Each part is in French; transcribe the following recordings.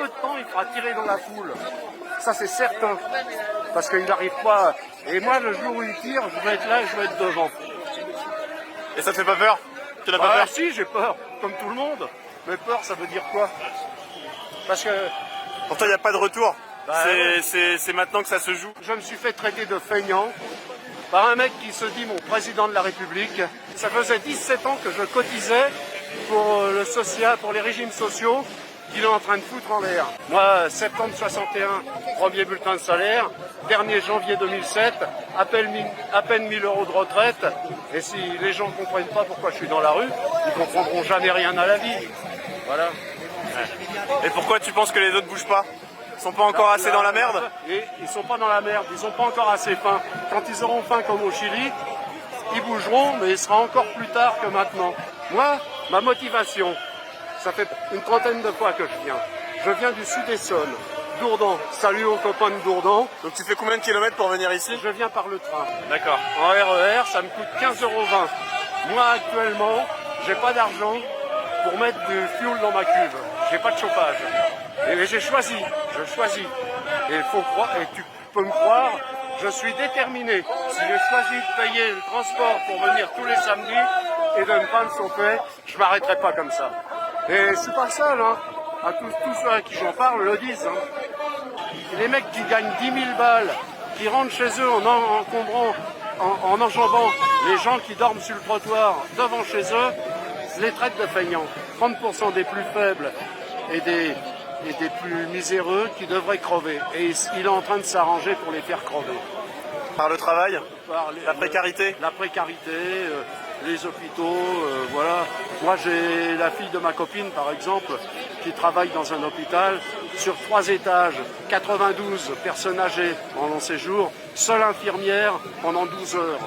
peu de temps, il fera tirer dans la foule. Ça, c'est certain. Parce qu'il n'arrive pas. Et moi, le jour où il tire, je vais être là et je vais être devant. Et ça te fait pas peur? Tu n'as pas peur? Si, j'ai peur, comme tout le monde. Mais peur, ça veut dire quoi? Parce que Pour toi, il n'y a pas de retour. ouais. C'est maintenant que ça se joue. Je me suis fait traiter de feignant par un mec qui se dit mon président de la République. Ça faisait 17 ans que je cotisais pour le social, pour les régimes sociaux qu'il est en train de foutre en l'air. Moi, septembre 61, premier bulletin de salaire. Dernier janvier 2007, à peine 1000 euros de retraite. Et si les gens ne comprennent pas pourquoi je suis dans la rue, ils ne comprendront jamais rien à la vie. Voilà. Ouais. Et pourquoi tu penses que les autres bougent pas? Ils sont pas encore assez dans la merde? Et ils sont pas dans la merde, ils sont pas encore assez faim. Quand ils auront faim comme au Chili, ils bougeront, mais il sera encore plus tard que maintenant. Moi, ma motivation, ça fait une trentaine de fois que je viens. Je viens du sud Essonne, Dourdan. Salut aux copains de Dourdan. Donc tu fais combien de kilomètres pour venir ici? Je viens par le train. D'accord. En RER, ça me coûte 15,20 €. Moi, actuellement, j'ai pas d'argent pour mettre du fuel dans ma cuve. J'ai pas de chauffage. Et j'ai choisi, je choisis. Et il faut croire, et tu peux me croire, je suis déterminé. Si j'ai choisi de payer le transport pour venir tous les samedis et de ne pas me chauffer, je m'arrêterai pas comme ça. Et je suis pas le seul, hein. À tous ceux à qui j'en parle le disent. Hein. Les mecs qui gagnent 10 000 balles, qui rentrent chez eux en enjambant les gens qui dorment sur le trottoir devant chez eux, les traitent de feignants. 30% des plus faibles et des plus miséreux qui devraient crever. Et il est en train de s'arranger pour les faire crever. Par le travail? Par La précarité? La précarité, les hôpitaux, voilà. Moi, j'ai la fille de ma copine, par exemple, qui travaille dans un hôpital sur 3 étages, 92 personnes âgées en long séjour, seule infirmière pendant 12 heures.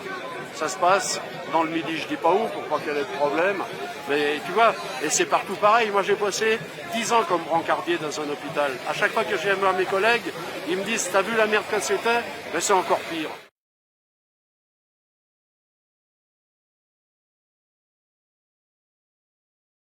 Ça se passe dans le midi, je dis pas où, pour pas qu'il y ait de problème. Mais tu vois, et c'est partout pareil. Moi, j'ai bossé 10 ans comme brancardier dans un hôpital. À chaque fois que je viens voir mes collègues, ils me disent, t'as vu la merde que c'était? Mais c'est encore pire.